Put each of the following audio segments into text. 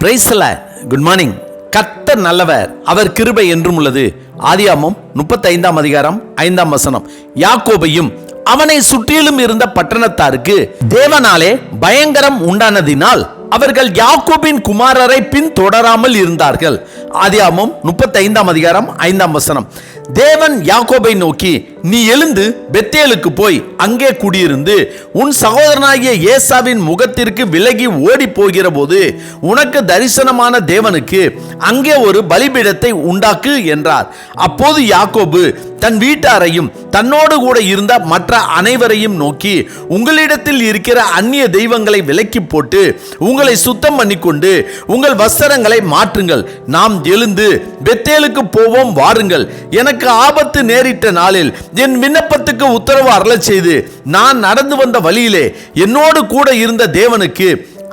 Praise the Lord. Good morning. கர்த்தர் நல்லவர், அவர் கிருபை என்றும் உள்ளது. ஆதியாகமம் 35ஆம் அதிகாரம் 5ஆம் வசனம். யாக்கோபையும் அவனை சுற்றிலும் இருந்த பட்டணத்தாருக்கு தேவனாலே பயங்கரம் உண்டானதினால் அவர்கள் யாக்கோபின் குமாரரை பின் தொடராமல் இருந்தார்கள். ஆதியாகமம் 35ஆம் அதிகாரம் 5ஆம் வசனம். தேவன் யாக்கோபை நோக்கி, நீ எழுந்து பெத்தேலுக்கு போய் அங்கே குடியிருந்து உன் சகோதரனாகிய ஏசாவின் முகத்திற்கு விலகி ஓடி போகிற போது உனக்கு தரிசனமான தேவனுக்கு அங்கே ஒரு பலிபீடத்தை உண்டாக்கு என்றார். அப்போது யாக்கோபு தன் வீட்டாரையும் தன்னோடு கூட இருந்த மற்ற அனைவரையும் நோக்கி, உங்களிடத்தில் இருக்கிற அந்நிய தெய்வங்களை விலக்கி போட்டு உங்களை சுத்தம் பண்ணிக்கொண்டு உங்கள் வஸ்திரங்களை மாற்றுங்கள். நாம் எழுந்து பெத்தேலுக்கு போவோம், வாருங்கள். எனக்கு ஆபத்து நேரிட்ட நாளில் என் விண்ணப்பத்துக்கு உத்தரவு அருளச் செய்து நான் நடந்து வந்த வழியிலே என்னோடு கூட இருந்த தேவனுக்கு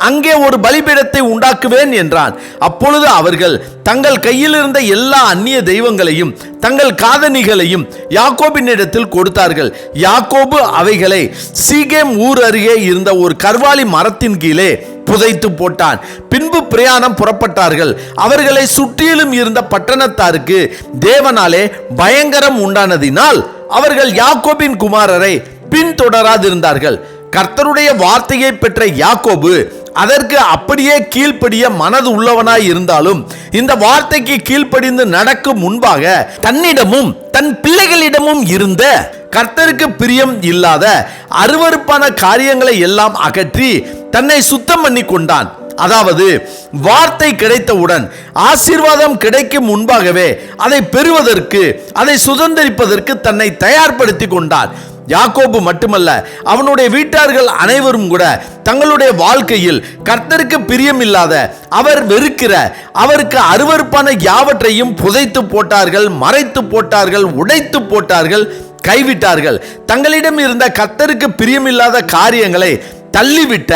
அங்கே ஒரு பலிபீடத்தை உண்டாக்குவேன் என்றான். அப்பொழுது அவர்கள் தங்கள் கையில் இருந்த எல்லா அந்நிய தெய்வங்களையும் தங்கள் காதணிகளையும் யாக்கோபினிடத்தில் கொடுத்தார்கள். யாக்கோபு அவைகளை சீகேம் ஊர் அருகே இருந்த ஒரு கர்வாலி மரத்தின் கீழே புதைத்து போட்டான். பின்பு பிரயாணம் புறப்பட்டார்கள். அவர்களை சுற்றிலும் இருந்த பட்டணத்தாருக்கு தேவனாலே பயங்கரம் உண்டானதினால் அவர்கள் யாக்கோபின் குமாரரை பின்தொடராதிருந்தார்கள். கர்த்தருடைய வார்த்தையை பெற்ற யாக்கோபு அதற்கு அப்படியே கீழ்ப்படிய மனது உள்ளவனாய் இருந்தாலும் இந்த வார்த்தைக்கு கீழ்ப்படிந்து நடக்கும் முன்பாக தன்னிடமும் தன் பிள்ளைகளிடமும் இருந்த கர்த்தருக்கு பிரியம் இல்லாத அருவருப்பான காரியங்களை எல்லாம் அகற்றி தன்னை சுத்தம் பண்ணி கொண்டான். அதாவது வார்த்தை கிடைத்தவுடன் ஆசீர்வாதம் கிடைக்கும் முன்பாகவே அதை பெறுவதற்கு, அதை சுதந்திரிப்பதற்கு தன்னை தயார்படுத்தி கொண்டான். யாக்கோபு மட்டுமல்ல, அவனுடைய வீட்டார்கள் அனைவரும் கூட தங்களுடைய வாழ்க்கையில் கர்த்தருக்கு பிரியமில்லாத, அவர் வெறுக்கிற, அவருக்கு அருவருப்பான யாவற்றையும் புதைத்து போட்டார்கள், மறைத்து போட்டார்கள், உடைத்து போட்டார்கள், கைவிட்டார்கள். தங்களிடம் இருந்த கர்த்தருக்கு பிரியமில்லாத காரியங்களை தள்ளிவிட்ட,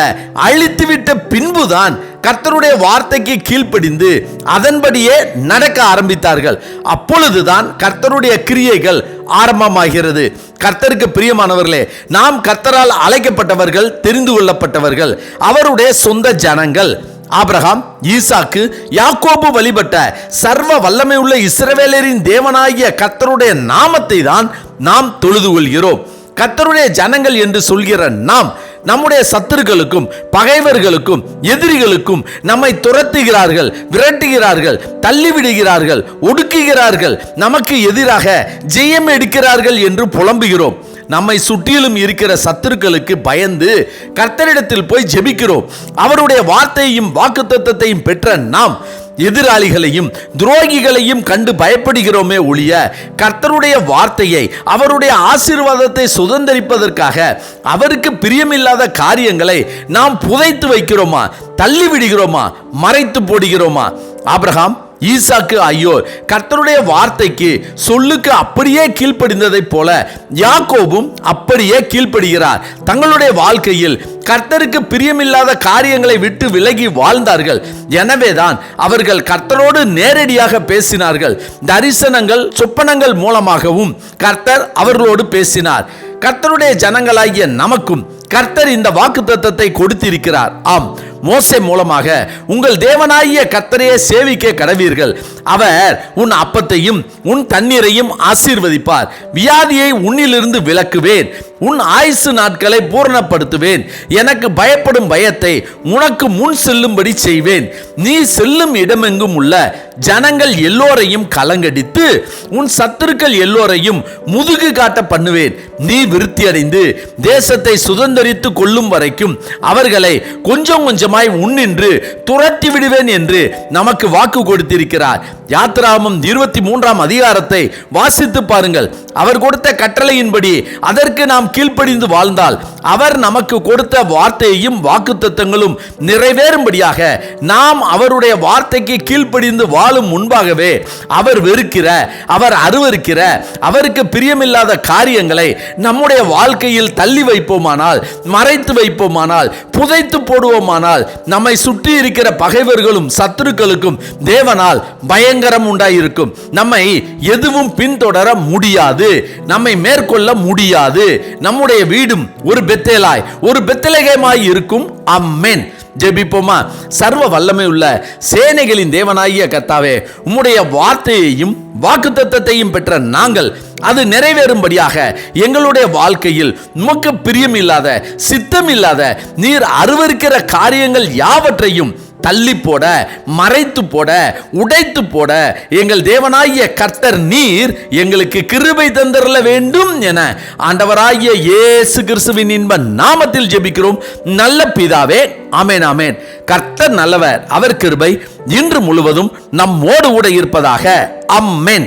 அழித்துவிட்ட பின்புதான் கர்த்தருடைய வார்த்தைக்கு கீழ்ப்படிந்து அதன்படியே நடக்க ஆரம்பித்தார்கள். அப்பொழுதுதான் கர்த்தருடைய கிரியைகள் ஆரம்பமாகிறது. கர்த்தருக்கு பிரியமானவர்களே, நாம் கர்த்தரால் அழைக்கப்பட்டவர்கள், தெரிந்து கொள்ளப்பட்டவர்கள், அவருடைய சொந்த ஜனங்கள். ஆபிரகாம், ஈசாக்கு, யாக்கோபு வழிபட்ட சர்வ வல்லமை உள்ள இஸ்ரவேலரின் தேவனாகிய கர்த்தருடைய நாமத்தை தான் நாம் தொழுது கொள்கிறோம். கர்த்தருடைய ஜனங்கள் என்று சொல்கிற நாம் நம்முடைய சத்துருக்களுக்கும் பகைவர்களுக்கும் எதிரிகளுக்கும் நம்மை துரத்துகிறார்கள், விரட்டுகிறார்கள், தள்ளிவிடுகிறார்கள், ஒடுக்குகிறார்கள், நமக்கு எதிராக ஜெயம் எடுக்கிறார்கள் என்று புலம்புகிறோம். நம்மை சுற்றிலும் இருக்கிற சத்துருக்களுக்கு பயந்து கர்த்தரிடத்தில் போய் ஜெபிக்கிறோம். அவருடைய வார்த்தையையும் வாக்குத்தத்தத்தையும் பெற்ற நாம் எதிராளிகளையும் துரோகிகளையும் கண்டு பயப்படுகிறோமே ஒழிய கர்த்தருடைய வார்த்தையை, அவருடைய ஆசீர்வாதத்தை சுதந்திரிப்பதற்காக அவருக்கு பிரியமில்லாத காரியங்களை நாம் புதைத்து வைக்கிறோமா, தள்ளி விடுகிறோமா, மறைத்து போடுகிறோமா? ஆபிரகாம், ஈசாக்கு ஆகியோர் கர்த்தருடைய வார்த்தைக்கு, சொல்லுக்கு அப்படியே கீழ்ப்படிந்ததைப் போல யாக்கோபும் அப்படியே கீழ்ப்படுகிறார். தங்களுடைய வாழ்க்கையில் கர்த்தருக்கு பிரியமில்லாத காரியங்களை விட்டு விலகி வாழ்ந்தார்கள். எனவேதான் அவர்கள் கர்த்தரோடு நேரடியாக பேசினார்கள். தரிசனங்கள், சொப்பனங்கள் மூலமாகவும் கர்த்தர் அவர்களோடு பேசினார். கர்த்தருடைய ஜனங்களாகிய நமக்கும் கர்த்தர் இந்த வாக்குத்தத்தத்தை கொடுத்திருக்கிறார். ஆம், மோசே மூலமாக உங்கள் தேவனாகிய கர்த்தரையே சேவிக்க கடவீர்கள். அவர் உன் அப்பத்தையும் உன் தண்ணீரையும் ஆசீர்வதிப்பார். வியாதியை உன்னிலிருந்து விலக்குவேன். உன் ஆயுசு நாட்களை பூரணப்படுத்துவேன். எனக்கு பயப்படும் பயத்தை உனக்கு முன் செல்லும்படி செய்வேன். நீ செல்லும் இடமெங்கும் உள்ள ஜனங்கள் எல்லோரையும் கலங்கடித்து உன் சத்துருக்கள் எல்லோரையும் முதுகு காட்ட பண்ணுவேன். நீ விருத்தி அடைந்து தேசத்தை சுதந்திரித்து கொள்ளும் வரைக்கும் அவர்களை கொஞ்சம் கொஞ்சமாய் உன்னின்று துரத்தி விடுவேன் என்று நமக்கு வாக்கு கொடுத்திருக்கிறார். யாத்திராகமம் 23ஆம் அதிகாரத்தை வாசித்து பாருங்கள். அவர் கொடுத்த கட்டளையின்படி அதற்கு நாம் கீழ்ப்படிந்து வாழ்ந்தால் அவர் நமக்கு கொடுத்த வார்த்தையையும் வாக்குத்தத்தங்களும் நிறைவேறும்படியாக நாம் அவருடைய வார்த்தைக்கு கீழ்ப்படிந்து வாழும் முன்பாகவே அவர் வெறுக்கிற, அவர் அருவருக்கிற, அவருக்கு பிரியமில்லாத காரியங்களை நம்முடைய வாழ்க்கையில் தள்ளி வைப்போமானால், மறைத்து வைப்போமானால், புதைத்து போடுவோமானால் நம்மை சுற்றி இருக்கிற பகைவர்களும் சத்துருக்களுக்கும் தேவனால் பயங்கரம் உண்டாயிருக்கும். நம்மை எதுவும் பின்தொடர முடியாது, நம்மை மேற்கொள்ள முடியாது. நம்முடைய வீடும் ஒரு பெத்தேலாய், ஒரு பெத்லகேமாய் இருக்கும். ஆமென். ஜெபிப்போமா? சர்வ வல்லமை உள்ள சேனைகளின் தேவனாகிய கர்த்தாவே, உம்முடைய வார்த்தையையும் வாக்குத்தத்தத்தையும் பெற்ற நாங்கள் அது நிறைவேறும்படியாக எங்களுடைய வாழ்க்கையில் உமக்கு பிரியமில்லாத, சித்தமில்லாத, நீர் அருவருக்கிற காரியங்கள் யாவற்றையும் தள்ளி போட, மறைத்து போட, உடைத்து போட எங்கள் தேவனாகிய கர்த்தர் நீர் எங்களுக்கு கிருபை தந்தரல வேண்டும் என ஆண்டவராகிய இயேசு கிறிஸ்துவின் இன்ப நாமத்தில் ஜெபிக்கிறோம் நல்ல பிதாவே. ஆமென், ஆமென். கர்த்தர் நல்லவர், அவர் கிருபை இன்று முழுவதும் நம்மோடு கூட இருப்பதாக. ஆமென்.